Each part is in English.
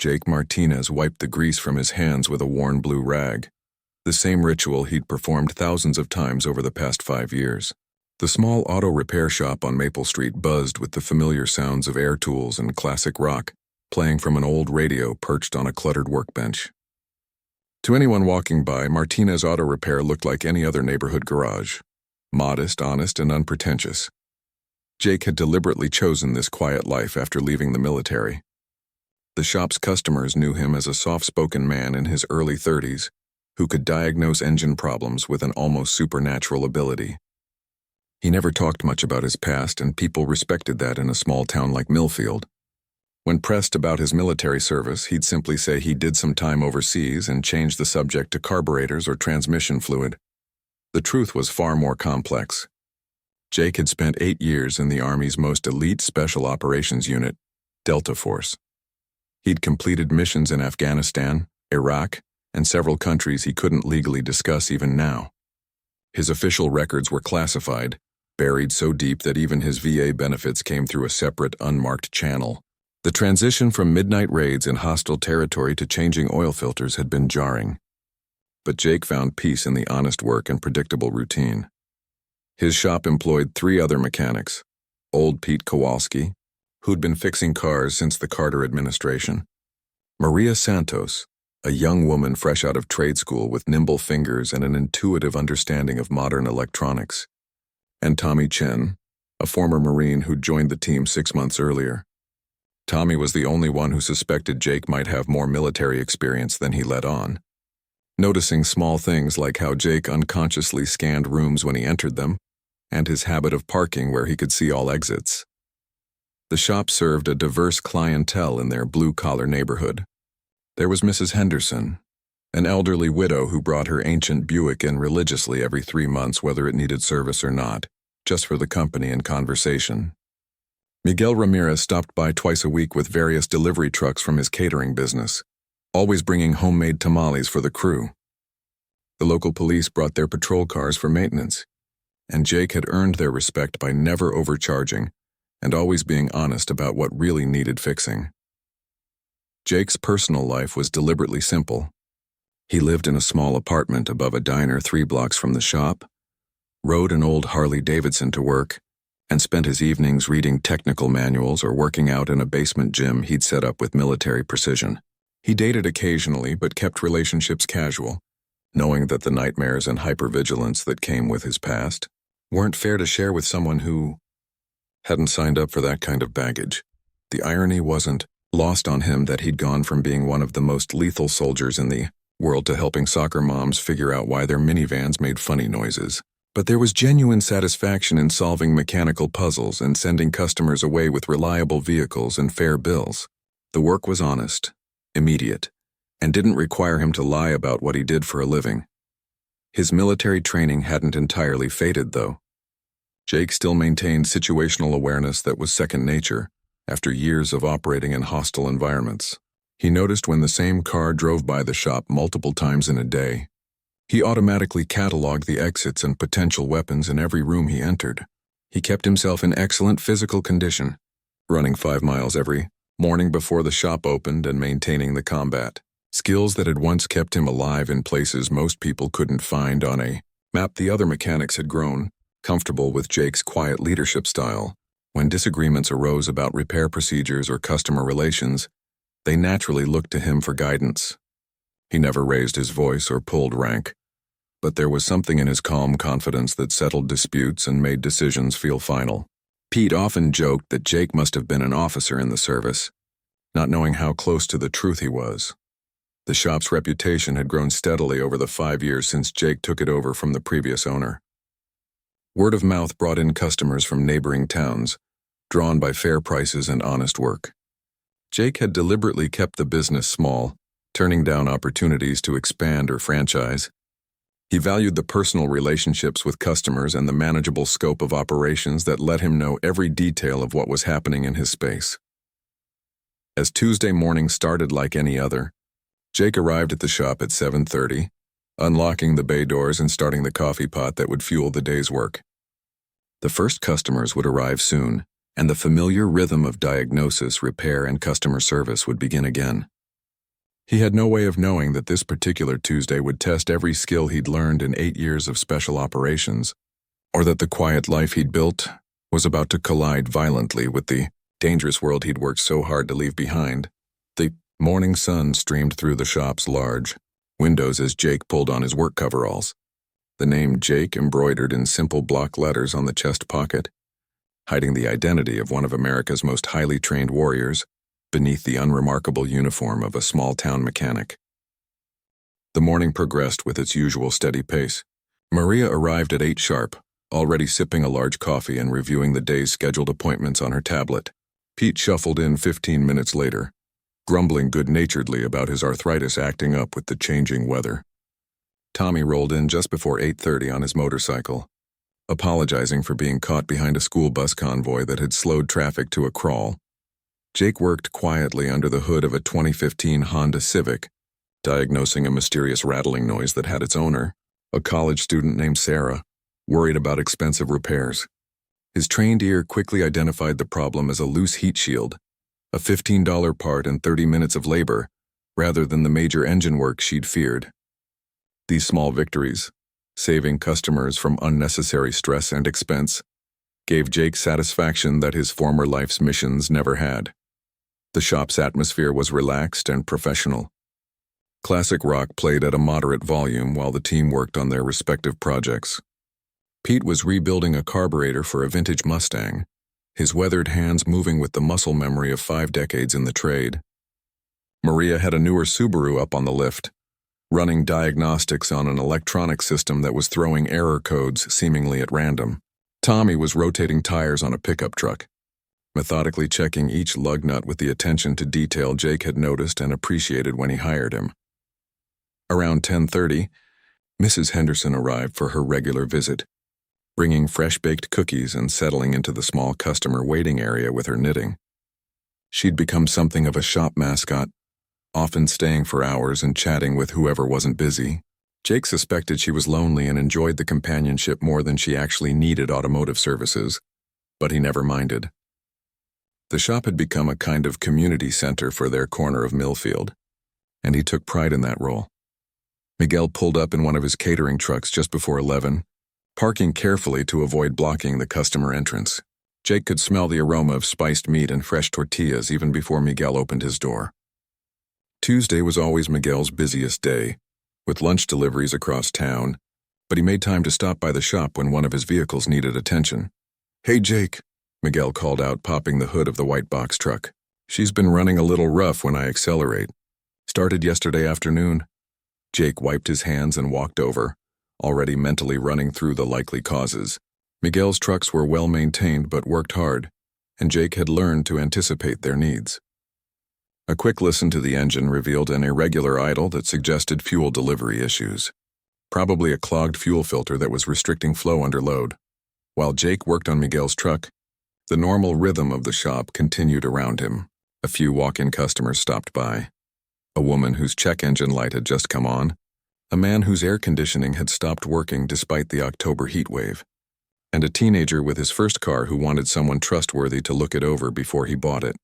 Jake Martinez wiped the grease from his hands with a worn blue rag, the same ritual he'd performed thousands of times over the past 5 years. The small auto repair shop on Maple Street buzzed with the familiar sounds of air tools and classic rock, playing from an old radio perched on a cluttered workbench. To anyone walking by, Martinez Auto Repair looked like any other neighborhood garage. Modest, honest, and unpretentious. Jake had deliberately chosen this quiet life after leaving the military. The shop's customers knew him as a soft-spoken man in his early 30s who could diagnose engine problems with an almost supernatural ability. He never talked much about his past, and people respected that in a small town like Millfield. When pressed about his military service, he'd simply say he did some time overseas and change the subject to carburetors or transmission fluid. The truth was far more complex. Jake had spent 8 years in the Army's most elite Special Operations Unit, Delta Force. He'd completed missions in Afghanistan, Iraq, and several countries he couldn't legally discuss even now. His official records were classified, buried so deep that even his VA benefits came through a separate, unmarked channel. The transition from midnight raids in hostile territory to changing oil filters had been jarring. But Jake found peace in the honest work and predictable routine. His shop employed 3 other mechanics: old Pete Kowalski, who'd been fixing cars since the Carter administration; Maria Santos, a young woman fresh out of trade school with nimble fingers and an intuitive understanding of modern electronics; and Tommy Chen, a former Marine who'd joined the team 6 months earlier. Tommy was the only one who suspected Jake might have more military experience than he let on. Noticing small things like how Jake unconsciously scanned rooms when he entered them, and his habit of parking where he could see all exits. The shop served a diverse clientele in their blue-collar neighborhood. There was Mrs. Henderson, an elderly widow who brought her ancient Buick in religiously every 3 months whether it needed service or not, just for the company and conversation. Miguel Ramirez stopped by twice a week with various delivery trucks from his catering business, always bringing homemade tamales for the crew. The local police brought their patrol cars for maintenance, and Jake had earned their respect by never overcharging and always being honest about what really needed fixing. Jake's personal life was deliberately simple. He lived in a small apartment above a diner 3 blocks from the shop, rode an old Harley-Davidson to work, and spent his evenings reading technical manuals or working out in a basement gym he'd set up with military precision. He dated occasionally but kept relationships casual, knowing that the nightmares and hypervigilance that came with his past weren't fair to share with someone who hadn't signed up for that kind of baggage. The irony wasn't lost on him that he'd gone from being one of the most lethal soldiers in the world to helping soccer moms figure out why their minivans made funny noises. But there was genuine satisfaction in solving mechanical puzzles and sending customers away with reliable vehicles and fair bills. The work was honest, immediate, and didn't require him to lie about what he did for a living. His military training hadn't entirely faded, though. Jake still maintained situational awareness that was second nature after years of operating in hostile environments. He noticed when the same car drove by the shop multiple times in a day. He automatically cataloged the exits and potential weapons in every room he entered. He kept himself in excellent physical condition, running 5 miles every morning before the shop opened and maintaining the combat. Skills that had once kept him alive in places most people couldn't find on a map. The other mechanics had grown comfortable with Jake's quiet leadership style. When disagreements arose about repair procedures or customer relations, they naturally looked to him for guidance. He never raised his voice or pulled rank, but there was something in his calm confidence that settled disputes and made decisions feel final. Pete often joked that Jake must have been an officer in the service, not knowing how close to the truth he was. The shop's reputation had grown steadily over the 5 years since Jake took it over from the previous owner. Word of mouth brought in customers from neighboring towns, drawn by fair prices and honest work. Jake had deliberately kept the business small, turning down opportunities to expand or franchise. He valued the personal relationships with customers and the manageable scope of operations that let him know every detail of what was happening in his space. As Tuesday morning started like any other, Jake arrived at the shop at 7:30, unlocking the bay doors and starting the coffee pot that would fuel the day's work. The first customers would arrive soon, and the familiar rhythm of diagnosis, repair, and customer service would begin again. He had no way of knowing that this particular Tuesday would test every skill he'd learned in 8 years of special operations, or that the quiet life he'd built was about to collide violently with the dangerous world he'd worked so hard to leave behind. The morning sun streamed through the shop's large windows as Jake pulled on his work coveralls, the name Jake embroidered in simple block letters on the chest pocket, hiding the identity of one of America's most highly trained warriors beneath the unremarkable uniform of a small-town mechanic. The morning progressed with its usual steady pace. Maria arrived at 8 sharp, already sipping a large coffee and reviewing the day's scheduled appointments on her tablet. Pete shuffled in 15 minutes later, grumbling good-naturedly about his arthritis acting up with the changing weather. Tommy rolled in just before 8:30 on his motorcycle, apologizing for being caught behind a school bus convoy that had slowed traffic to a crawl. Jake worked quietly under the hood of a 2015 Honda Civic, diagnosing a mysterious rattling noise that had its owner, a college student named Sarah, worried about expensive repairs. His trained ear quickly identified the problem as a loose heat shield, a $15 part and 30 minutes of labor, rather than the major engine work she'd feared. These small victories, saving customers from unnecessary stress and expense, gave Jake satisfaction that his former life's missions never had. The shop's atmosphere was relaxed and professional. Classic rock played at a moderate volume while the team worked on their respective projects. Pete was rebuilding a carburetor for a vintage Mustang, his weathered hands moving with the muscle memory of 5 decades in the trade. Maria had a newer Subaru up on the lift, running diagnostics on an electronic system that was throwing error codes seemingly at random. Tommy was rotating tires on a pickup truck, methodically checking each lug nut with the attention to detail Jake had noticed and appreciated when he hired him. Around 10:30, Mrs. Henderson arrived for her regular visit, bringing fresh-baked cookies and settling into the small customer waiting area with her knitting. She'd become something of a shop mascot, often staying for hours and chatting with whoever wasn't busy. Jake suspected she was lonely and enjoyed the companionship more than she actually needed automotive services, but he never minded. The shop had become a kind of community center for their corner of Millfield, and he took pride in that role. Miguel pulled up in one of his catering trucks just before 11, parking carefully to avoid blocking the customer entrance. Jake could smell the aroma of spiced meat and fresh tortillas even before Miguel opened his door. Tuesday was always Miguel's busiest day, with lunch deliveries across town, but he made time to stop by the shop when one of his vehicles needed attention. "Hey, Jake," Miguel called out, popping the hood of the white box truck. "She's been running a little rough when I accelerate. Started yesterday afternoon." Jake wiped his hands and walked over, already mentally running through the likely causes. Miguel's trucks were well maintained but worked hard, and Jake had learned to anticipate their needs. A quick listen to the engine revealed an irregular idle that suggested fuel delivery issues. Probably a clogged fuel filter that was restricting flow under load. While Jake worked on Miguel's truck, the normal rhythm of the shop continued around him. A few walk-in customers stopped by. A woman whose check engine light had just come on. A man whose air conditioning had stopped working despite the October heat wave. And a teenager with his first car who wanted someone trustworthy to look it over before he bought it.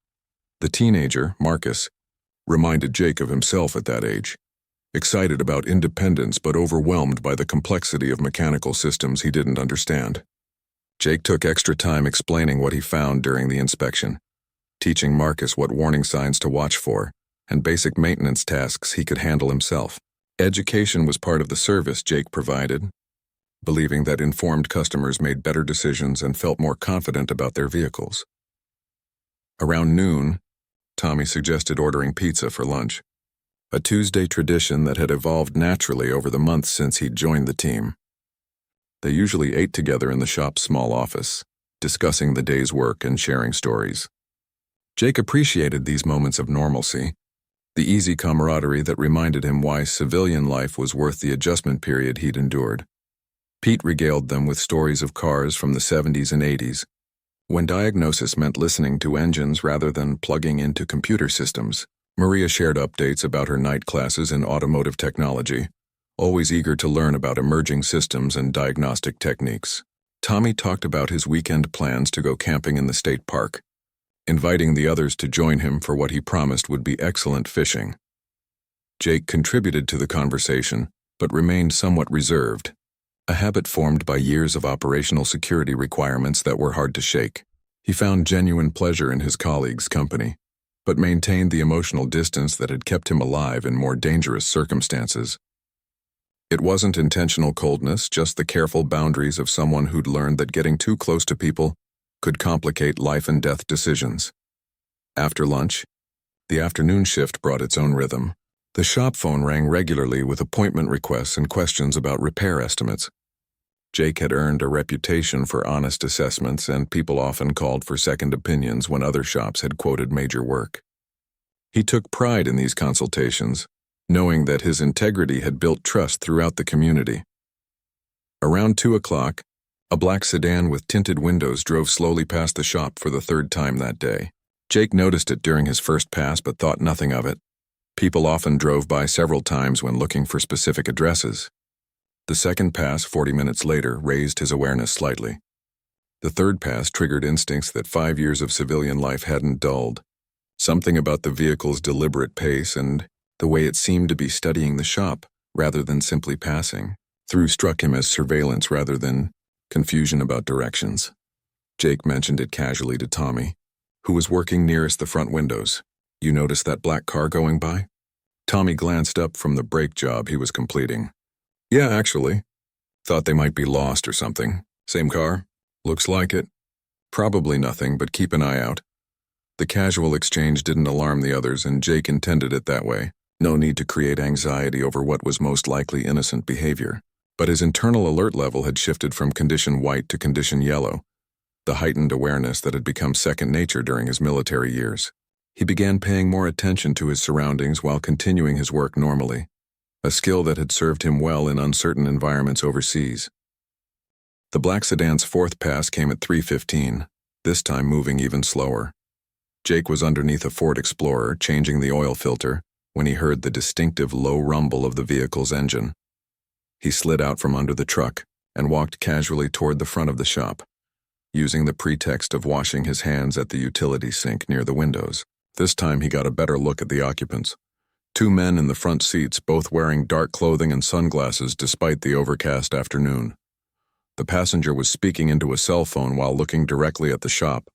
The teenager, Marcus, reminded Jake of himself at that age, excited about independence but overwhelmed by the complexity of mechanical systems he didn't understand. Jake took extra time explaining what he found during the inspection, teaching Marcus what warning signs to watch for, and basic maintenance tasks he could handle himself. Education was part of the service Jake provided, believing that informed customers made better decisions and felt more confident about their vehicles. Around noon, Tommy suggested ordering pizza for lunch, a Tuesday tradition that had evolved naturally over the months since he'd joined the team. They usually ate together in the shop's small office, discussing the day's work and sharing stories. Jake appreciated these moments of normalcy, the easy camaraderie that reminded him why civilian life was worth the adjustment period he'd endured. Pete regaled them with stories of cars from the 70s and 80s, when diagnosis meant listening to engines rather than plugging into computer systems. Maria shared updates about her night classes in automotive technology, always eager to learn about emerging systems and diagnostic techniques. Tommy talked about his weekend plans to go camping in the state park, inviting the others to join him for what he promised would be excellent fishing. Jake contributed to the conversation, but remained somewhat reserved, a habit formed by years of operational security requirements that were hard to shake. He found genuine pleasure in his colleagues' company, but maintained the emotional distance that had kept him alive in more dangerous circumstances. It wasn't intentional coldness, just the careful boundaries of someone who'd learned that getting too close to people could complicate life and death decisions. After lunch, the afternoon shift brought its own rhythm. The shop phone rang regularly with appointment requests and questions about repair estimates. Jake had earned a reputation for honest assessments, and people often called for second opinions when other shops had quoted major work. He took pride in these consultations, knowing that his integrity had built trust throughout the community. Around 2 o'clock, a black sedan with tinted windows drove slowly past the shop for the third time that day. Jake noticed it during his first pass but thought nothing of it. People often drove by several times when looking for specific addresses. The second pass, 40 minutes later, raised his awareness slightly. The third pass triggered instincts that 5 years of civilian life hadn't dulled. Something about the vehicle's deliberate pace and the way it seemed to be studying the shop rather than simply passing through struck him as surveillance rather than confusion about directions. Jake mentioned it casually to Tommy, who was working nearest the front windows. "You noticed that black car going by?" Tommy glanced up from the brake job he was completing. "Yeah, actually. Thought they might be lost or something. Same car? Looks like it. Probably nothing, but keep an eye out." The casual exchange didn't alarm the others, and Jake intended it that way. No need to create anxiety over what was most likely innocent behavior. But his internal alert level had shifted from condition white to condition yellow, the heightened awareness that had become second nature during his military years. He began paying more attention to his surroundings while continuing his work normally, a skill that had served him well in uncertain environments overseas. The black sedan's fourth pass came at 3:15, this time moving even slower. Jake was underneath a Ford Explorer, changing the oil filter, when he heard the distinctive low rumble of the vehicle's engine. He slid out from under the truck and walked casually toward the front of the shop, using the pretext of washing his hands at the utility sink near the windows. This time he got a better look at the occupants. 2 men in the front seats, both wearing dark clothing and sunglasses despite the overcast afternoon. The passenger was speaking into a cell phone while looking directly at the shop.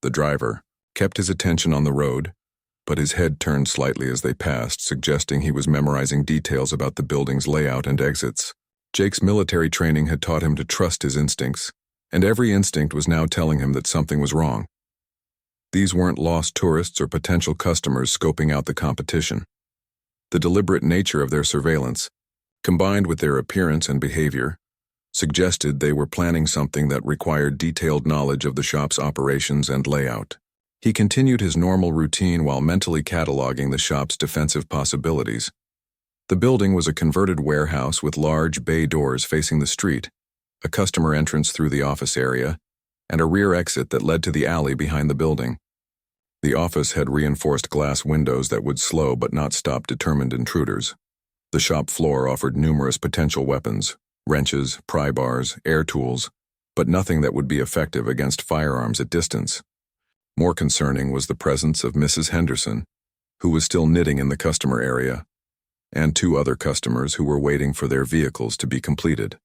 The driver kept his attention on the road, but his head turned slightly as they passed, suggesting he was memorizing details about the building's layout and exits. Jake's military training had taught him to trust his instincts, and every instinct was now telling him that something was wrong. These weren't lost tourists or potential customers scoping out the competition. The deliberate nature of their surveillance, combined with their appearance and behavior, suggested they were planning something that required detailed knowledge of the shop's operations and layout. He continued his normal routine while mentally cataloging the shop's defensive possibilities. The building was a converted warehouse with large bay doors facing the street, a customer entrance through the office area, and a rear exit that led to the alley behind the building. The office had reinforced glass windows that would slow but not stop determined intruders. The shop floor offered numerous potential weapons, wrenches, pry bars, air tools, but nothing that would be effective against firearms at distance. More concerning was the presence of Mrs. Henderson, who was still knitting in the customer area, and 2 other customers who were waiting for their vehicles to be completed.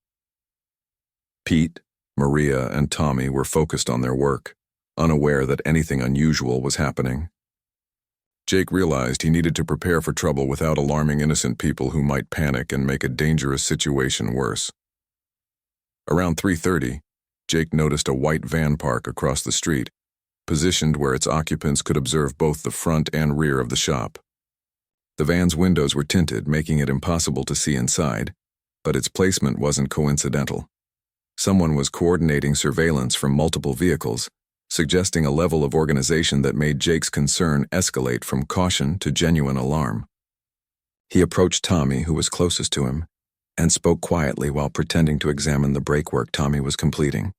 Pete, Maria, and Tommy were focused on their work, unaware that anything unusual was happening. Jake realized he needed to prepare for trouble without alarming innocent people who might panic and make a dangerous situation worse. Around 3:30, Jake noticed a white van park across the street, positioned where its occupants could observe both the front and rear of the shop. The van's windows were tinted, making it impossible to see inside, but its placement wasn't coincidental. Someone was coordinating surveillance from multiple vehicles, suggesting a level of organization that made Jake's concern escalate from caution to genuine alarm. He approached Tommy, who was closest to him, and spoke quietly while pretending to examine the brake work Tommy was completing.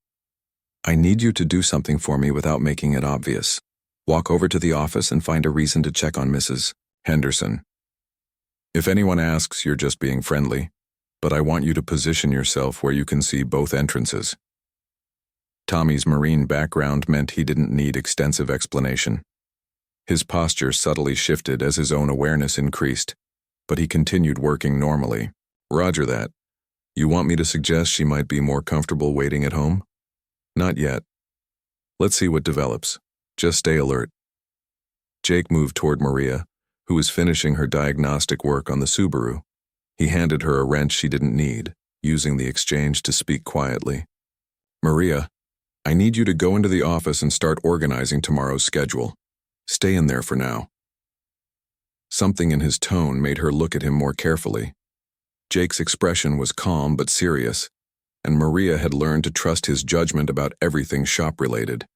"I need you to do something for me without making it obvious. Walk over to the office and find a reason to check on Mrs. Henderson. If anyone asks, you're just being friendly, but I want you to position yourself where you can see both entrances." Tommy's Marine background meant he didn't need extensive explanation. His posture subtly shifted as his own awareness increased, but he continued working normally. Roger that. You want me to suggest she might be more comfortable waiting at home? Not yet. Let's see what develops. Just stay alert. Jake moved toward Maria, who was finishing her diagnostic work on the Subaru. He handed her a wrench she didn't need, using the exchange to speak quietly. Maria, I need you to go into the office and start organizing tomorrow's schedule. Stay in there for now. Something in his tone made her look at him more carefully. Jake's expression was calm but serious, and Maria had learned to trust his judgment about everything shop-related.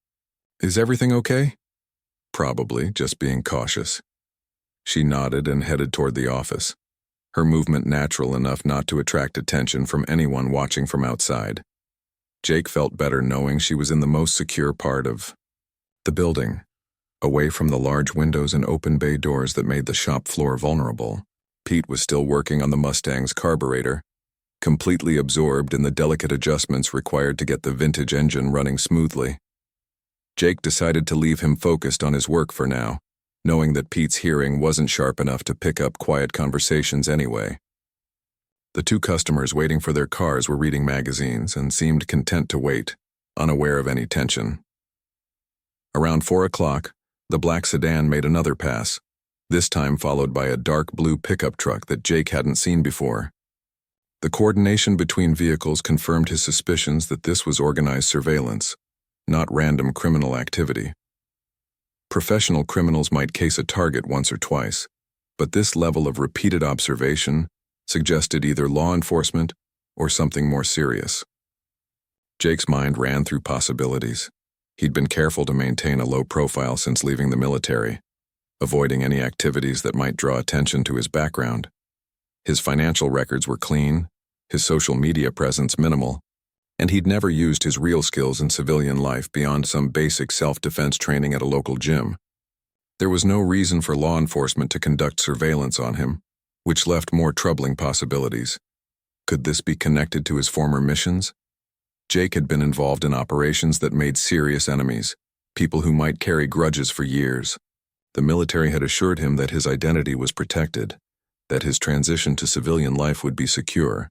Is everything okay? Probably, just being cautious. She nodded and headed toward the office, her movement natural enough not to attract attention from anyone watching from outside. Jake felt better knowing she was in the most secure part of the building, away from the large windows and open bay doors that made the shop floor vulnerable. Pete was still working on the Mustang's carburetor, completely absorbed in the delicate adjustments required to get the vintage engine running smoothly. Jake decided to leave him focused on his work for now, knowing that Pete's hearing wasn't sharp enough to pick up quiet conversations anyway. The two customers waiting for their cars were reading magazines and seemed content to wait, unaware of any tension. Around 4 o'clock, the black sedan made another pass, this time followed by a dark blue pickup truck that Jake hadn't seen before. The coordination between vehicles confirmed his suspicions that this was organized surveillance, not random criminal activity. Professional criminals might case a target once or twice, but this level of repeated observation suggested either law enforcement or something more serious. Jake's mind ran through possibilities. He'd been careful to maintain a low profile since leaving the military, avoiding any activities that might draw attention to his background. His financial records were clean, his social media presence minimal, and he'd never used his real skills in civilian life beyond some basic self-defense training at a local gym. There was no reason for law enforcement to conduct surveillance on him, which left more troubling possibilities. Could this be connected to his former missions? Jake had been involved in operations that made serious enemies, people who might carry grudges for years. The military had assured him that his identity was protected, that his transition to civilian life would be secure.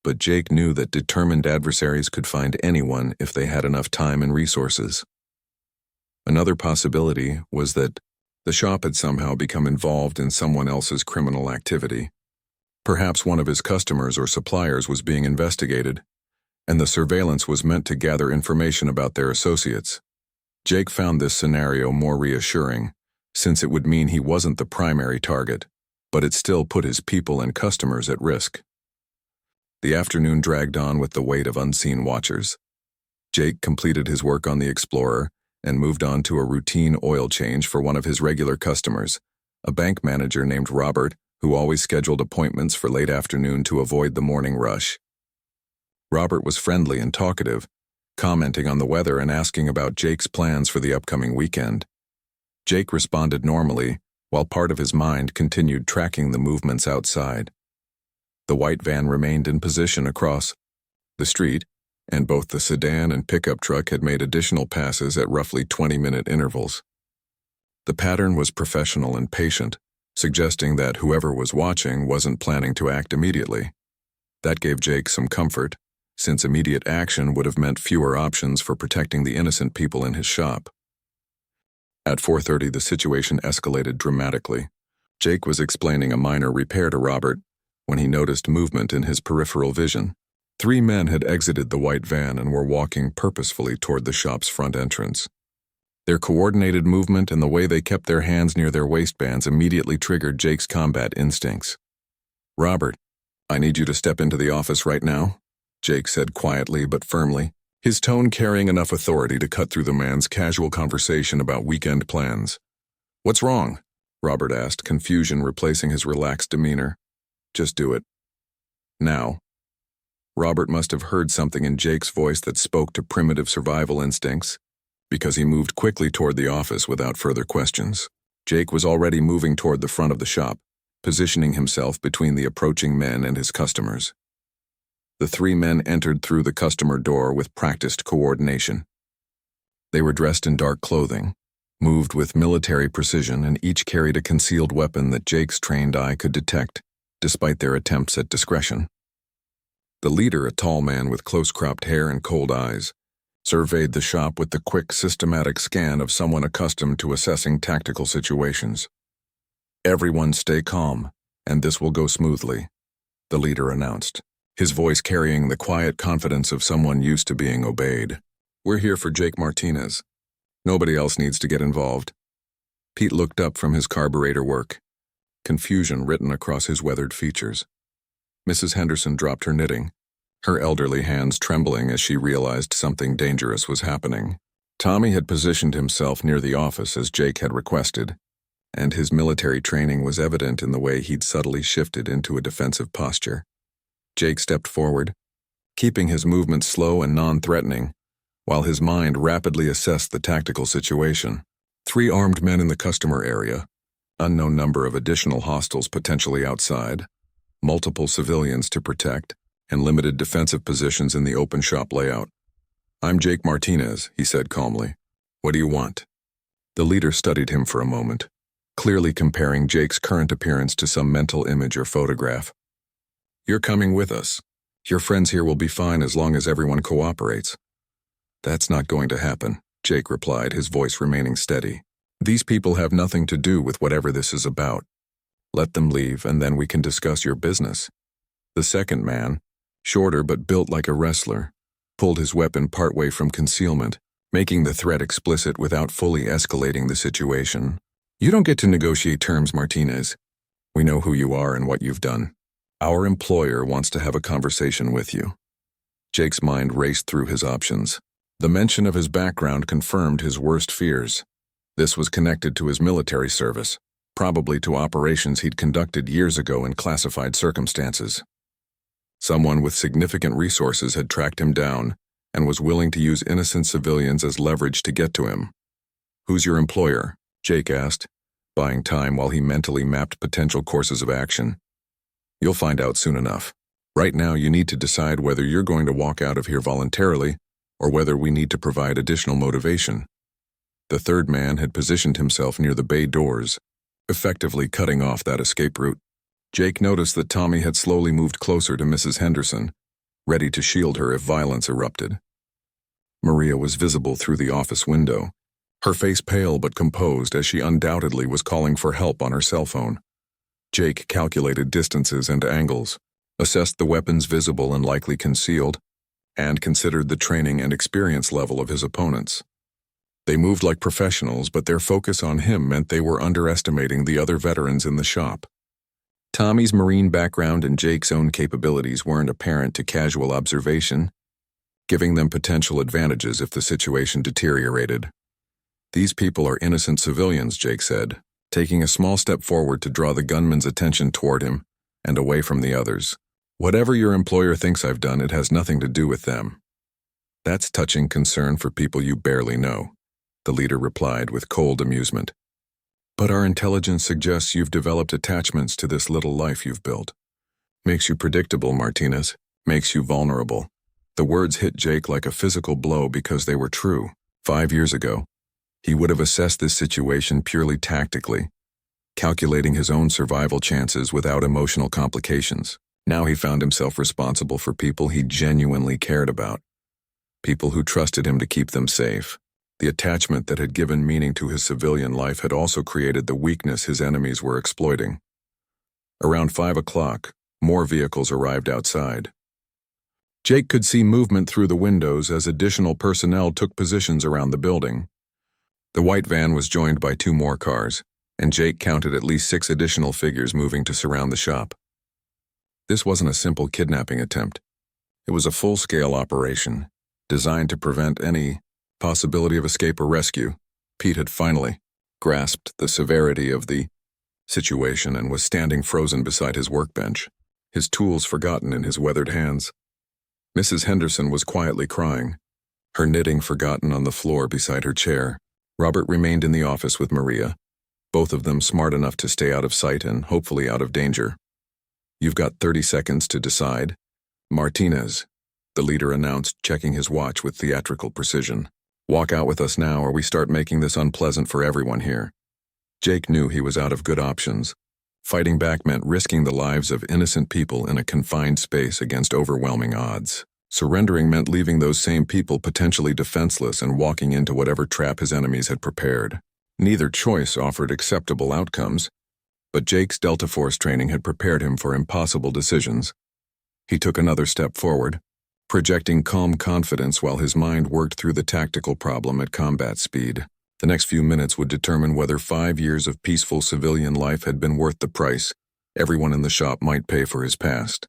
But Jake knew that determined adversaries could find anyone if they had enough time and resources. Another possibility was that the shop had somehow become involved in someone else's criminal activity. Perhaps one of his customers or suppliers was being investigated, and the surveillance was meant to gather information about their associates. Jake found this scenario more reassuring, since it would mean he wasn't the primary target, but it still put his people and customers at risk. The afternoon dragged on with the weight of unseen watchers. Jake completed his work on the Explorer and moved on to a routine oil change for one of his regular customers, a bank manager named Robert, who always scheduled appointments for late afternoon to avoid the morning rush. Robert was friendly and talkative, commenting on the weather and asking about Jake's plans for the upcoming weekend. Jake responded normally, while part of his mind continued tracking the movements outside. The white van remained in position across the street, and both the sedan and pickup truck had made additional passes at roughly 20-minute intervals. The pattern was professional and patient, suggesting that whoever was watching wasn't planning to act immediately. That gave Jake some comfort, since immediate action would have meant fewer options for protecting the innocent people in his shop. At 4:30, the situation escalated dramatically. Jake was explaining a minor repair to Robert when he noticed movement in his peripheral vision. 3 men had exited the white van and were walking purposefully toward the shop's front entrance. Their coordinated movement and the way they kept their hands near their waistbands immediately triggered Jake's combat instincts. "Robert, I need you to step into the office right now," Jake said quietly but firmly, his tone carrying enough authority to cut through the man's casual conversation about weekend plans. "What's wrong?" Robert asked, confusion replacing his relaxed demeanor. "Just do it. Now." Robert must have heard something in Jake's voice that spoke to primitive survival instincts, because he moved quickly toward the office without further questions. Jake was already moving toward the front of the shop, positioning himself between the approaching men and his customers. The 3 men entered through the customer door with practiced coordination. They were dressed in dark clothing, moved with military precision, and each carried a concealed weapon that Jake's trained eye could detect. despite their attempts at discretion. The leader, a tall man with close-cropped hair and cold eyes, surveyed the shop with the quick, systematic scan of someone accustomed to assessing tactical situations. "Everyone stay calm, and this will go smoothly," the leader announced, his voice carrying the quiet confidence of someone used to being obeyed. "We're here for Jake Martinez. Nobody else needs to get involved." Pete looked up from his carburetor work, confusion written across his weathered features. Mrs. Henderson dropped her knitting, her elderly hands trembling as she realized something dangerous was happening. Tommy had positioned himself near the office as Jake had requested, and his military training was evident in the way he'd subtly shifted into a defensive posture. Jake stepped forward, keeping his movements slow and non-threatening, while his mind rapidly assessed the tactical situation. 3 armed men in the customer area, unknown number of additional hostiles potentially outside, multiple civilians to protect, and limited defensive positions in the open shop layout. "I'm Jake Martinez," he said calmly. "What do you want?" The leader studied him for a moment, clearly comparing Jake's current appearance to some mental image or photograph. "You're coming with us. Your friends here will be fine as long as everyone cooperates." "That's not going to happen," Jake replied, his voice remaining steady. "These people have nothing to do with whatever this is about. Let them leave, and then we can discuss your business." The second man, shorter but built like a wrestler, pulled his weapon partway from concealment, making the threat explicit without fully escalating the situation. "You don't get to negotiate terms, Martinez. We know who you are and what you've done. Our employer wants to have a conversation with you." Jake's mind raced through his options. The mention of his background confirmed his worst fears. This was connected to his military service, probably to operations he'd conducted years ago in classified circumstances. Someone with significant resources had tracked him down and was willing to use innocent civilians as leverage to get to him. "Who's your employer?" Jake asked, buying time while he mentally mapped potential courses of action. "You'll find out soon enough. Right now you need to decide whether you're going to walk out of here voluntarily or whether we need to provide additional motivation." The third man had positioned himself near the bay doors, effectively cutting off that escape route. Jake noticed that Tommy had slowly moved closer to Mrs. Henderson, ready to shield her if violence erupted. Maria was visible through the office window, her face pale but composed as she undoubtedly was calling for help on her cell phone. Jake calculated distances and angles, assessed the weapons visible and likely concealed, and considered the training and experience level of his opponents. They moved like professionals, but their focus on him meant they were underestimating the other veterans in the shop. Tommy's Marine background and Jake's own capabilities weren't apparent to casual observation, giving them potential advantages if the situation deteriorated. "These people are innocent civilians," Jake said, taking a small step forward to draw the gunman's attention toward him and away from the others. "Whatever your employer thinks I've done, it has nothing to do with them." "That's touching concern for people you barely know," the leader replied with cold amusement. "But our intelligence suggests you've developed attachments to this little life you've built. Makes you predictable, Martinez. Makes you vulnerable." The words hit Jake like a physical blow because they were true. 5 years ago, he would have assessed this situation purely tactically, calculating his own survival chances without emotional complications. Now he found himself responsible for people he genuinely cared about, people who trusted him to keep them safe. The attachment that had given meaning to his civilian life had also created the weakness his enemies were exploiting. Around 5 o'clock, more vehicles arrived outside. Jake could see movement through the windows as additional personnel took positions around the building. The white van was joined by 2 more cars, and Jake counted at least 6 additional figures moving to surround the shop. This wasn't a simple kidnapping attempt. It was a full-scale operation, designed to prevent any possibility of escape or rescue. Pete had finally grasped the severity of the situation and was standing frozen beside his workbench, his tools forgotten in his weathered hands. Mrs. Henderson was quietly crying, her knitting forgotten on the floor beside her chair. Robert remained in the office with Maria, both of them smart enough to stay out of sight and hopefully out of danger. "You've got 30 seconds to decide." "Martinez," the leader announced, checking his watch with theatrical precision. "Walk out with us now or we start making this unpleasant for everyone here." Jake knew he was out of good options. Fighting back meant risking the lives of innocent people in a confined space against overwhelming odds. Surrendering meant leaving those same people potentially defenseless and walking into whatever trap his enemies had prepared. Neither choice offered acceptable outcomes, but Jake's Delta Force training had prepared him for impossible decisions. He took another step forward, projecting calm confidence while his mind worked through the tactical problem at combat speed. The next few minutes would determine whether 5 years of peaceful civilian life had been worth the price everyone in the shop might pay for his past.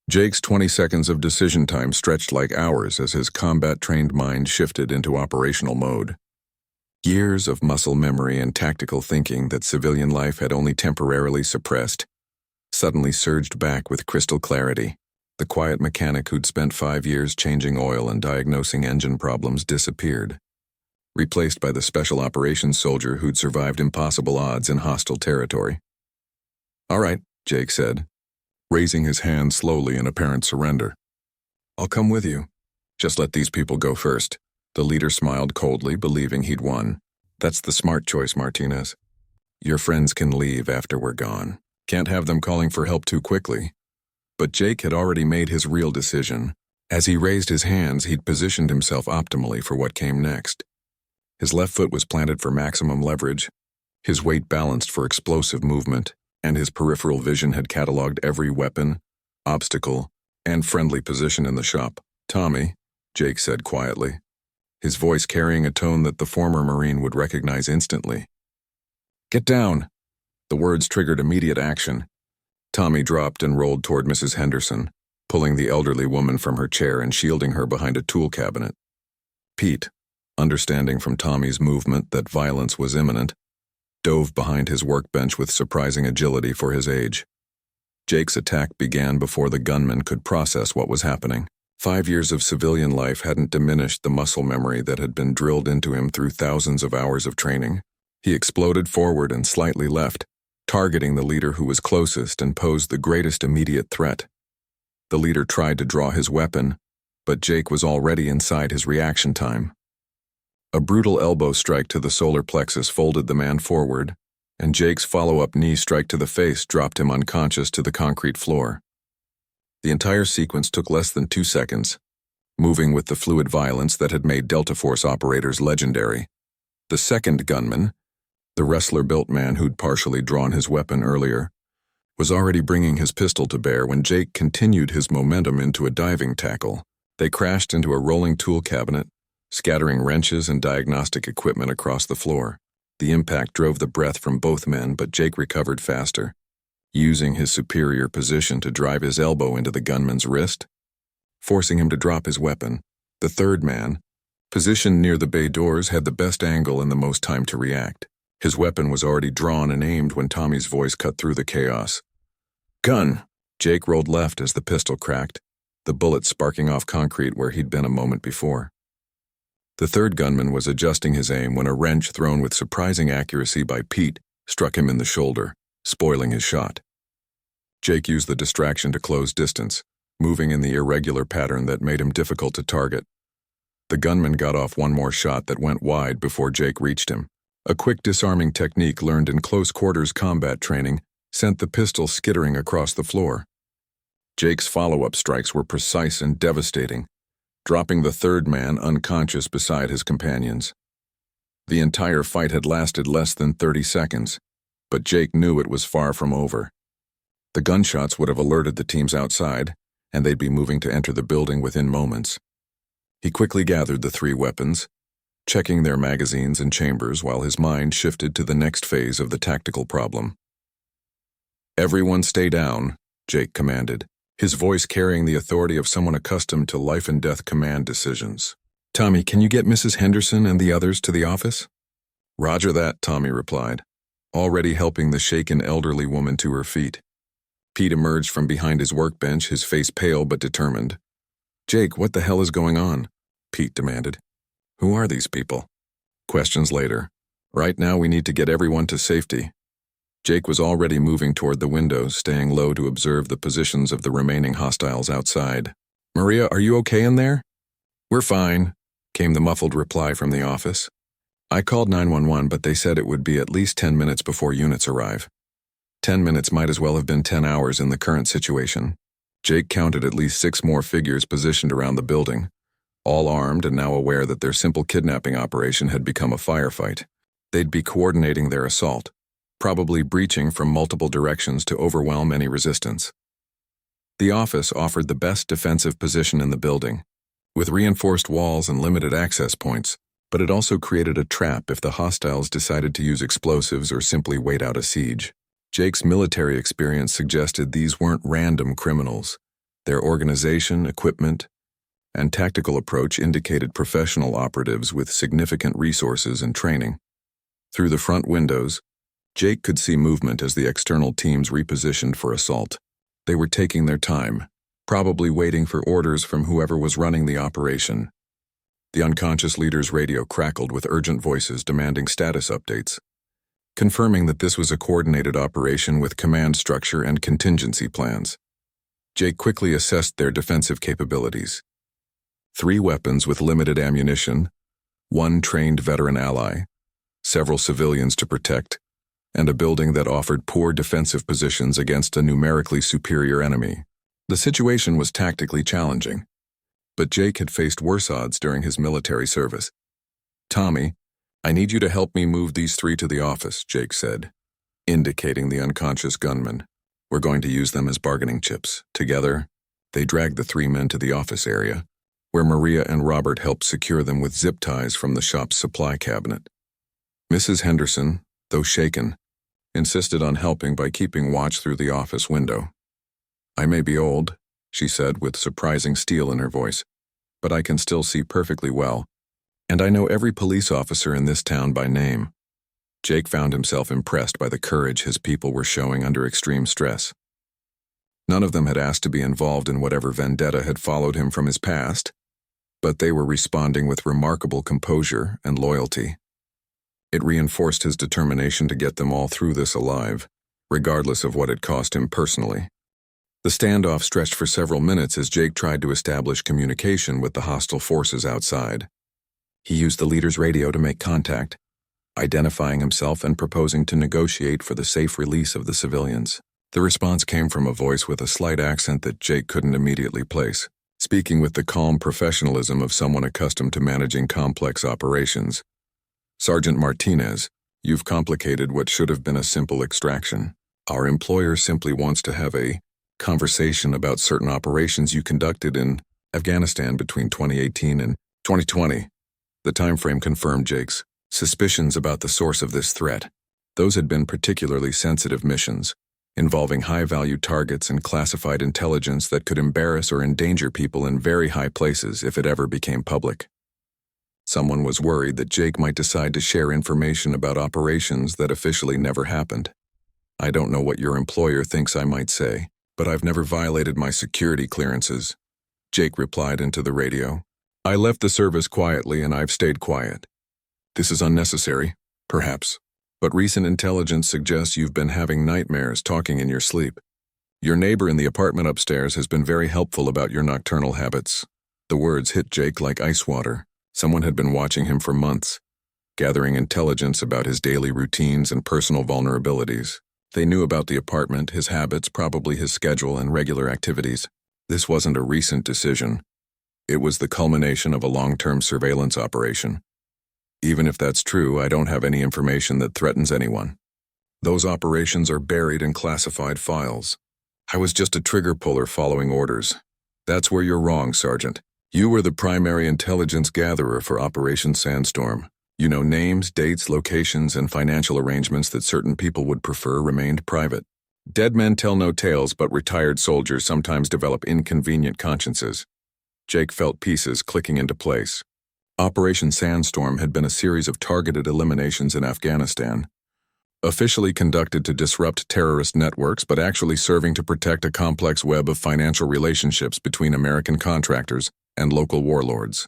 Jake's 20 seconds of decision time stretched like hours as his combat-trained mind shifted into operational mode. Years of muscle memory and tactical thinking that civilian life had only temporarily suppressed suddenly surged back with crystal clarity. The quiet mechanic who'd spent 5 years changing oil and diagnosing engine problems disappeared, replaced by the special operations soldier who'd survived impossible odds in hostile territory. "All right," Jake said, raising his hand slowly in apparent surrender. "I'll come with you. Just let these people go first." The leader smiled coldly, believing he'd won. "That's the smart choice, Martinez. Your friends can leave after we're gone. Can't have them calling for help too quickly." But Jake had already made his real decision. As he raised his hands, he'd positioned himself optimally for what came next. His left foot was planted for maximum leverage, his weight balanced for explosive movement, and his peripheral vision had cataloged every weapon, obstacle, and friendly position in the shop. "Tommy," Jake said quietly, his voice carrying a tone that the former Marine would recognize instantly. "Get down!" The words triggered immediate action. Tommy dropped and rolled toward Mrs. Henderson, pulling the elderly woman from her chair and shielding her behind a tool cabinet. Pete, understanding from Tommy's movement that violence was imminent, dove behind his workbench with surprising agility for his age. Jake's attack began before the gunman could process what was happening. 5 years of civilian life hadn't diminished the muscle memory that had been drilled into him through thousands of hours of training. He exploded forward and slightly left, targeting the leader who was closest and posed the greatest immediate threat. The leader tried to draw his weapon, but Jake was already inside his reaction time. A brutal elbow strike to the solar plexus folded the man forward, and Jake's follow-up knee strike to the face dropped him unconscious to the concrete floor. The entire sequence took less than 2 seconds, moving with the fluid violence that had made Delta Force operators legendary. The second gunman, the wrestler-built man who'd partially drawn his weapon earlier, was already bringing his pistol to bear when Jake continued his momentum into a diving tackle. They crashed into a rolling tool cabinet, scattering wrenches and diagnostic equipment across the floor. The impact drove the breath from both men, but Jake recovered faster, using his superior position to drive his elbow into the gunman's wrist, forcing him to drop his weapon. The third man, positioned near the bay doors, had the best angle and the most time to react. His weapon was already drawn and aimed when Tommy's voice cut through the chaos. "Gun!" Jake rolled left as the pistol cracked, the bullet sparking off concrete where he'd been a moment before. The third gunman was adjusting his aim when a wrench thrown with surprising accuracy by Pete struck him in the shoulder, spoiling his shot. Jake used the distraction to close distance, moving in the irregular pattern that made him difficult to target. The gunman got off one more shot that went wide before Jake reached him. A quick disarming technique learned in close-quarters combat training sent the pistol skittering across the floor. Jake's follow-up strikes were precise and devastating, dropping the third man unconscious beside his companions. The entire fight had lasted less than 30 seconds, but Jake knew it was far from over. The gunshots would have alerted the teams outside, and they'd be moving to enter the building within moments. He quickly gathered the 3 weapons, checking their magazines and chambers while his mind shifted to the next phase of the tactical problem. "Everyone stay down," Jake commanded, his voice carrying the authority of someone accustomed to life-and-death command decisions. "Tommy, can you get Mrs. Henderson and the others to the office?" "Roger that," Tommy replied, already helping the shaken elderly woman to her feet. Pete emerged from behind his workbench, his face pale but determined. "Jake, what the hell is going on?" Pete demanded. "Who are these people?" "Questions later. Right now we need to get everyone to safety." Jake was already moving toward the windows, staying low to observe the positions of the remaining hostiles outside. "Maria, are you okay in there?" "We're fine," came the muffled reply from the office. "I called 911, but they said it would be at least 10 minutes before units arrive." 10 minutes might as well have been 10 hours in the current situation. Jake counted at least 6 more figures positioned around the building, all armed and now aware that their simple kidnapping operation had become a firefight. They'd be coordinating their assault, probably breaching from multiple directions to overwhelm any resistance. The office offered the best defensive position in the building, with reinforced walls and limited access points, but it also created a trap if the hostiles decided to use explosives or simply wait out a siege. Jake's military experience suggested these weren't random criminals. Their organization, equipment, and tactical approach indicated professional operatives with significant resources and training. Through the front windows, Jake could see movement as the external teams repositioned for assault. They were taking their time, probably waiting for orders from whoever was running the operation. The unconscious leader's radio crackled with urgent voices demanding status updates, confirming that this was a coordinated operation with command structure and contingency plans. Jake quickly assessed their defensive capabilities. 3 weapons with limited ammunition, 1 trained veteran ally, several civilians to protect, and a building that offered poor defensive positions against a numerically superior enemy. The situation was tactically challenging, but Jake had faced worse odds during his military service. "Tommy, I need you to help me move these 3 to the office," Jake said, indicating the unconscious gunman. "We're going to use them as bargaining chips." Together, they dragged the 3 men to the office area, where Maria and Robert helped secure them with zip ties from the shop's supply cabinet. Mrs. Henderson, though shaken, insisted on helping by keeping watch through the office window. "I may be old," she said with surprising steel in her voice, "but I can still see perfectly well, and I know every police officer in this town by name." Jake found himself impressed by the courage his people were showing under extreme stress. None of them had asked to be involved in whatever vendetta had followed him from his past, but they were responding with remarkable composure and loyalty. It reinforced his determination to get them all through this alive, regardless of what it cost him personally. The standoff stretched for several minutes as Jake tried to establish communication with the hostile forces outside. He used the leader's radio to make contact, identifying himself and proposing to negotiate for the safe release of the civilians. The response came from a voice with a slight accent that Jake couldn't immediately place, speaking with the calm professionalism of someone accustomed to managing complex operations. "Sergeant Martinez, you've complicated what should have been a simple extraction. Our employer simply wants to have a conversation about certain operations you conducted in Afghanistan between 2018 and 2020. The time frame confirmed Jake's suspicions about the source of this threat. Those had been particularly sensitive missions, involving high-value targets and classified intelligence that could embarrass or endanger people in very high places if it ever became public. Someone was worried that Jake might decide to share information about operations that officially never happened. "I don't know what your employer thinks I might say, but I've never violated my security clearances," Jake replied into the radio. "I left the service quietly and I've stayed quiet. This is unnecessary, perhaps, but recent intelligence suggests you've been having nightmares talking in your sleep. Your neighbor in the apartment upstairs has been very helpful about your nocturnal habits." The words hit Jake like ice water. Someone had been watching him for months, gathering intelligence about his daily routines and personal vulnerabilities. They knew about the apartment, his habits, probably his schedule and regular activities. This wasn't a recent decision. It was the culmination of a long-term surveillance operation. "Even if that's true, I don't have any information that threatens anyone. Those operations are buried in classified files. I was just a trigger puller following orders." "That's where you're wrong, Sergeant. You were the primary intelligence gatherer for Operation Sandstorm. You know names, dates, locations, and financial arrangements that certain people would prefer remained private. Dead men tell no tales, but retired soldiers sometimes develop inconvenient consciences." Jake felt pieces clicking into place. Operation Sandstorm had been a series of targeted eliminations in Afghanistan, officially conducted to disrupt terrorist networks but actually serving to protect a complex web of financial relationships between American contractors and local warlords.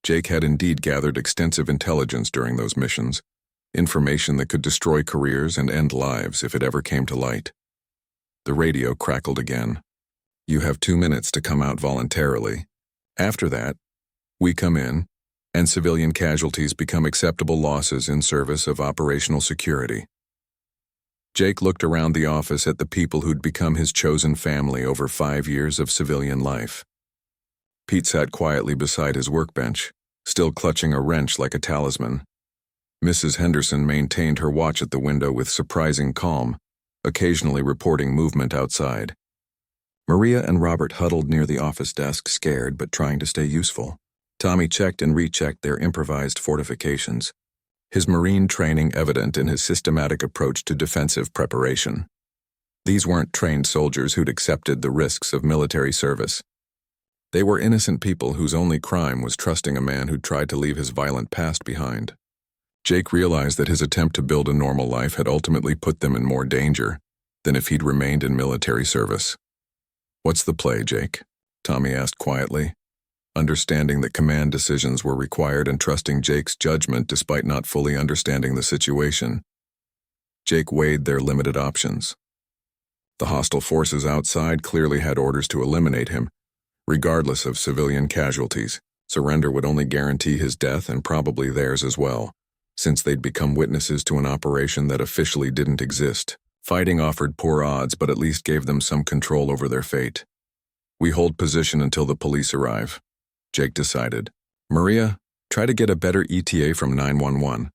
Jake had indeed gathered extensive intelligence during those missions, information that could destroy careers and end lives if it ever came to light. The radio crackled again. "You have 2 minutes to come out voluntarily. After that, we come in, and civilian casualties become acceptable losses in service of operational security." Jake looked around the office at the people who'd become his chosen family over 5 years of civilian life. Pete sat quietly beside his workbench, still clutching a wrench like a talisman. Mrs. Henderson maintained her watch at the window with surprising calm, occasionally reporting movement outside. Maria and Robert huddled near the office desk, scared but trying to stay useful. Tommy checked and rechecked their improvised fortifications, his Marine training evident in his systematic approach to defensive preparation. These weren't trained soldiers who'd accepted the risks of military service. They were innocent people whose only crime was trusting a man who'd tried to leave his violent past behind. Jake realized that his attempt to build a normal life had ultimately put them in more danger than if he'd remained in military service. "What's the play, Jake?" Tommy asked quietly, understanding that command decisions were required and trusting Jake's judgment despite not fully understanding the situation. Jake weighed their limited options. The hostile forces outside clearly had orders to eliminate him, regardless of civilian casualties. Surrender would only guarantee his death and probably theirs as well, since they'd become witnesses to an operation that officially didn't exist. Fighting offered poor odds, but at least gave them some control over their fate. "We hold position until the police arrive," Jake decided. "Maria, try to get a better ETA from 911.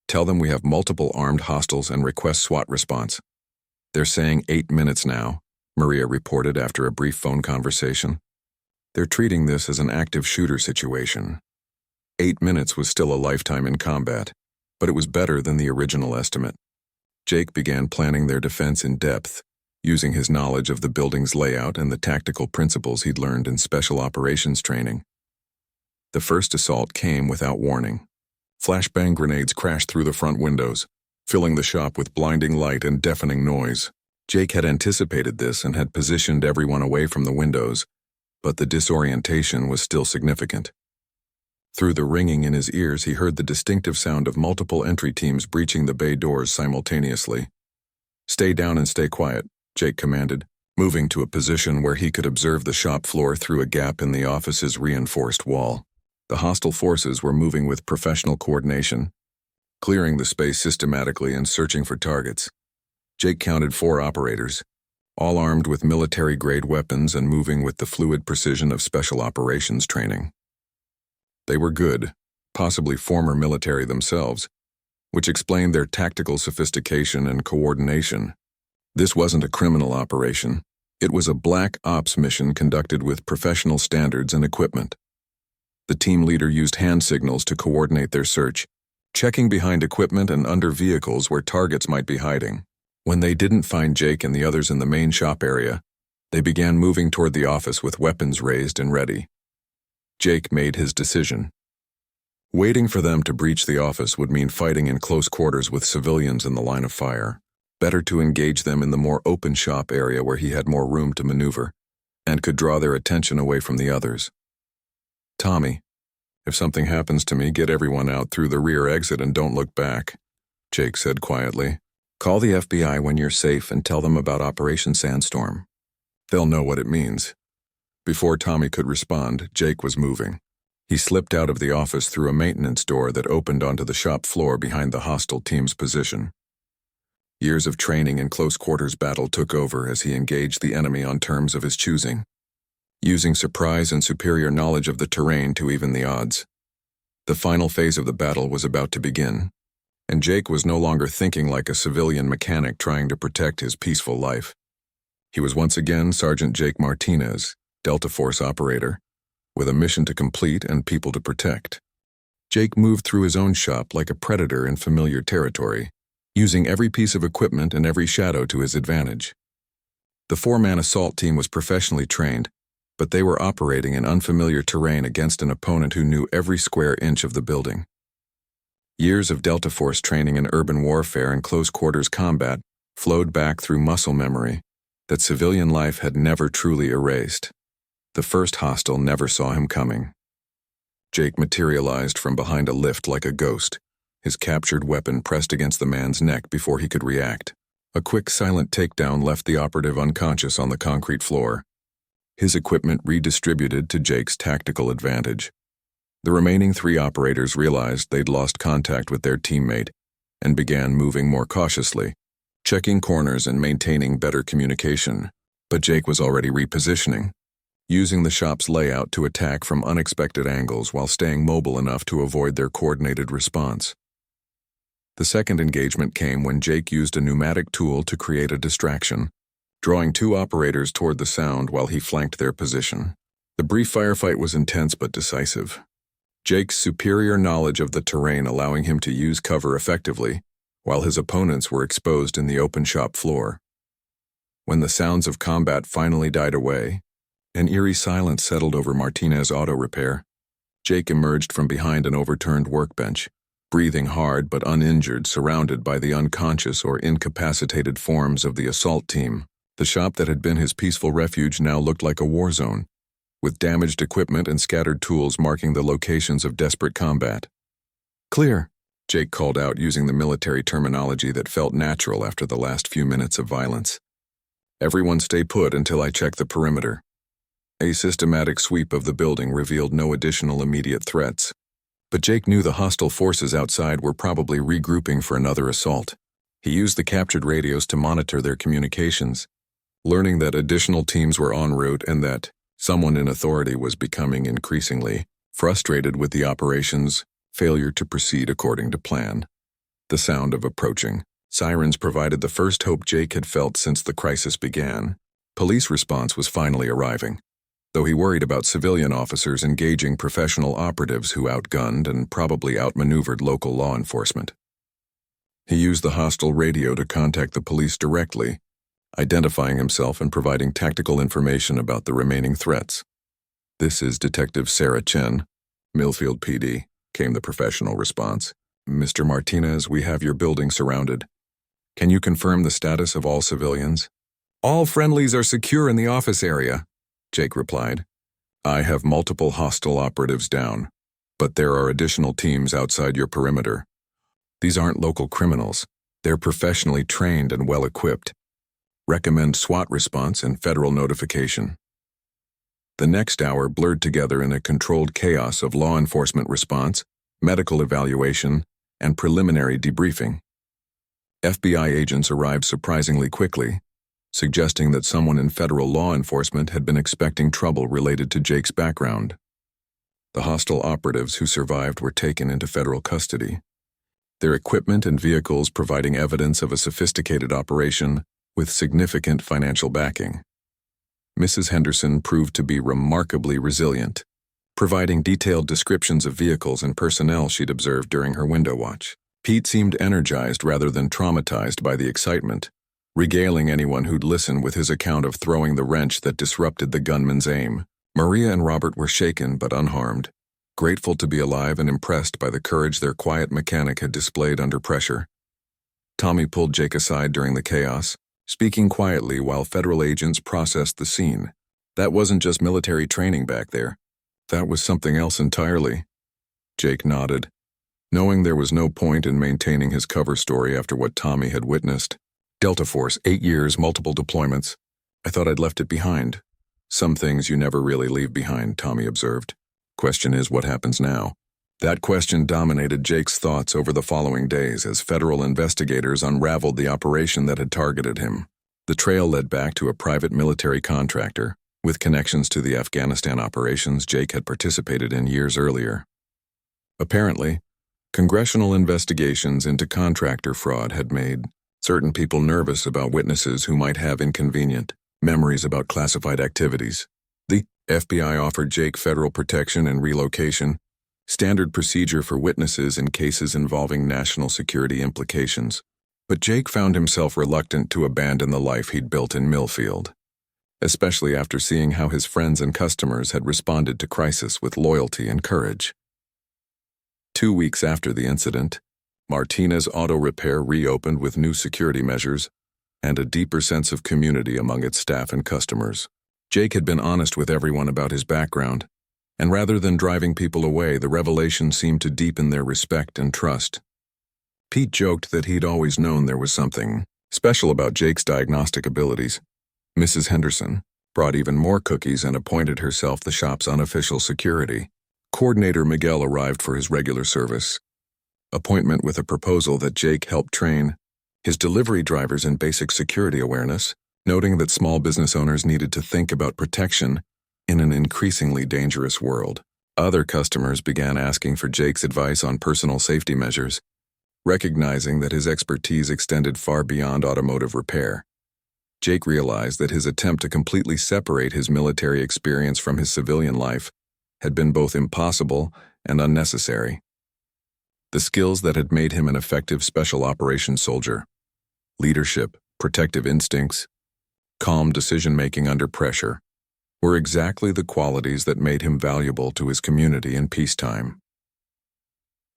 Tell them we have multiple armed hostiles and request SWAT response." "They're saying 8 minutes now," Maria reported after a brief phone conversation. "They're treating this as an active shooter situation." 8 minutes was still a lifetime in combat, but it was better than the original estimate. Jake began planning their defense in depth, using his knowledge of the building's layout and the tactical principles he'd learned in special operations training. The first assault came without warning. Flashbang grenades crashed through the front windows, filling the shop with blinding light and deafening noise. Jake had anticipated this and had positioned everyone away from the windows, but the disorientation was still significant. Through the ringing in his ears, he heard the distinctive sound of multiple entry teams breaching the bay doors simultaneously. "Stay down and stay quiet," Jake commanded, moving to a position where he could observe the shop floor through a gap in the office's reinforced wall. The hostile forces were moving with professional coordination, clearing the space systematically and searching for targets. Jake counted 4 operators, all armed with military-grade weapons and moving with the fluid precision of special operations training. They were good, possibly former military themselves, which explained their tactical sophistication and coordination. This wasn't a criminal operation. It was a black ops mission conducted with professional standards and equipment. The team leader used hand signals to coordinate their search, checking behind equipment and under vehicles where targets might be hiding. When they didn't find Jake and the others in the main shop area, they began moving toward the office with weapons raised and ready. Jake made his decision. Waiting for them to breach the office would mean fighting in close quarters with civilians in the line of fire. Better to engage them in the more open shop area where he had more room to maneuver, and could draw their attention away from the others. "Tommy, if something happens to me, get everyone out through the rear exit and don't look back," Jake said quietly. "Call the FBI when you're safe and tell them about Operation Sandstorm. They'll know what it means." Before Tommy could respond, Jake was moving. He slipped out of the office through a maintenance door that opened onto the shop floor behind the hostile team's position. Years of training in close quarters battle took over as he engaged the enemy on terms of his choosing, using surprise and superior knowledge of the terrain to even the odds. The final phase of the battle was about to begin, and Jake was no longer thinking like a civilian mechanic trying to protect his peaceful life. He was once again Sergeant Jake Martinez, Delta Force operator, with a mission to complete and people to protect. Jake moved through his own shop like a predator in familiar territory, using every piece of equipment and every shadow to his advantage. The 4-man assault team was professionally trained, but they were operating in unfamiliar terrain against an opponent who knew every square inch of the building. Years of Delta Force training in urban warfare and close-quarters combat flowed back through muscle memory that civilian life had never truly erased. The first hostile never saw him coming. Jake materialized from behind a lift like a ghost, his captured weapon pressed against the man's neck before he could react. A quick, silent takedown left the operative unconscious on the concrete floor, his equipment redistributed to Jake's tactical advantage. The remaining 3 operators realized they'd lost contact with their teammate and began moving more cautiously, checking corners and maintaining better communication. But Jake was already repositioning, using the shop's layout to attack from unexpected angles while staying mobile enough to avoid their coordinated response. The second engagement came when Jake used a pneumatic tool to create a distraction, drawing two operators toward the sound while he flanked their position. The brief firefight was intense but decisive, Jake's superior knowledge of the terrain allowing him to use cover effectively, while his opponents were exposed in the open shop floor. When the sounds of combat finally died away, an eerie silence settled over Martinez Auto Repair. Jake emerged from behind an overturned workbench, breathing hard but uninjured, surrounded by the unconscious or incapacitated forms of the assault team. The shop that had been his peaceful refuge now looked like a war zone, with damaged equipment and scattered tools marking the locations of desperate combat. "Clear," Jake called out using the military terminology that felt natural after the last few minutes of violence. "Everyone stay put until I check the perimeter." A systematic sweep of the building revealed no additional immediate threats, but Jake knew the hostile forces outside were probably regrouping for another assault. He used the captured radios to monitor their communications, learning that additional teams were en route and that someone in authority was becoming increasingly frustrated with the operation's failure to proceed according to plan. The sound of approaching sirens provided the first hope Jake had felt since the crisis began. Police response was finally arriving, though he worried about civilian officers engaging professional operatives who outgunned and probably outmaneuvered local law enforcement. He used the hostile radio to contact the police directly, identifying himself and providing tactical information about the remaining threats. "This is Detective Sarah Chen, Millfield PD," came the professional response. "Mr. Martinez, we have your building surrounded. Can you confirm the status of all civilians?" "All friendlies are secure in the office area," Jake replied. "I have multiple hostile operatives down, but there are additional teams outside your perimeter. These aren't local criminals. They're professionally trained and well-equipped. Recommend SWAT response and federal notification." The next hour blurred together in a controlled chaos of law enforcement response, medical evaluation, and preliminary debriefing. FBI agents arrived surprisingly quickly, suggesting that someone in federal law enforcement had been expecting trouble related to Jake's background. The hostile operatives who survived were taken into federal custody, their equipment and vehicles providing evidence of a sophisticated operation with significant financial backing. Mrs. Henderson proved to be remarkably resilient, providing detailed descriptions of vehicles and personnel she'd observed during her window watch. Pete seemed energized rather than traumatized by the excitement, regaling anyone who'd listen with his account of throwing the wrench that disrupted the gunman's aim. Maria and Robert were shaken but unharmed, grateful to be alive and impressed by the courage their quiet mechanic had displayed under pressure. Tommy pulled Jake aside during the chaos, speaking quietly while federal agents processed the scene. "That wasn't just military training back there. That was something else entirely." Jake nodded, knowing there was no point in maintaining his cover story after what Tommy had witnessed. "Delta Force, 8 years, multiple deployments. I thought I'd left it behind." "Some things you never really leave behind," Tommy observed. "Question is, what happens now?" That question dominated Jake's thoughts over the following days as federal investigators unraveled the operation that had targeted him. The trail led back to a private military contractor, with connections to the Afghanistan operations Jake had participated in years earlier. Apparently, congressional investigations into contractor fraud had made certain people nervous about witnesses who might have inconvenient memories about classified activities. The FBI offered Jake federal protection and relocation, standard procedure for witnesses in cases involving national security implications. But Jake found himself reluctant to abandon the life he'd built in Millfield, especially after seeing how his friends and customers had responded to crisis with loyalty and courage. 2 weeks after the incident, Martinez Auto Repair reopened with new security measures and a deeper sense of community among its staff and customers. Jake had been honest with everyone about his background, and rather than driving people away, the revelation seemed to deepen their respect and trust. Pete joked that he'd always known there was something special about Jake's diagnostic abilities. Mrs. Henderson brought even more cookies and appointed herself the shop's unofficial security. Coordinator Miguel arrived for his regular service appointment with a proposal that Jake helped train his delivery drivers in basic security awareness, noting that small business owners needed to think about protection in an increasingly dangerous world. Other customers began asking for Jake's advice on personal safety measures, recognizing that his expertise extended far beyond automotive repair. Jake realized that his attempt to completely separate his military experience from his civilian life had been both impossible and unnecessary. The skills that had made him an effective special operations soldier, leadership, protective instincts, calm decision-making under pressure, were exactly the qualities that made him valuable to his community in peacetime.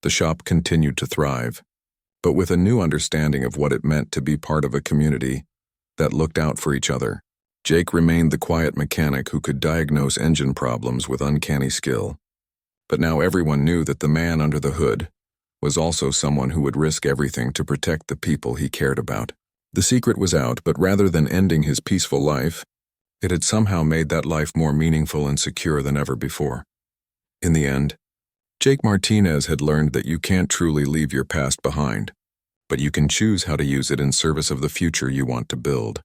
The shop continued to thrive, but with a new understanding of what it meant to be part of a community that looked out for each other. Jake remained the quiet mechanic who could diagnose engine problems with uncanny skill. But now everyone knew that the man under the hood was also someone who would risk everything to protect the people he cared about. The secret was out, but rather than ending his peaceful life, it had somehow made that life more meaningful and secure than ever before. In the end, Jake Martinez had learned that you can't truly leave your past behind, but you can choose how to use it in service of the future you want to build.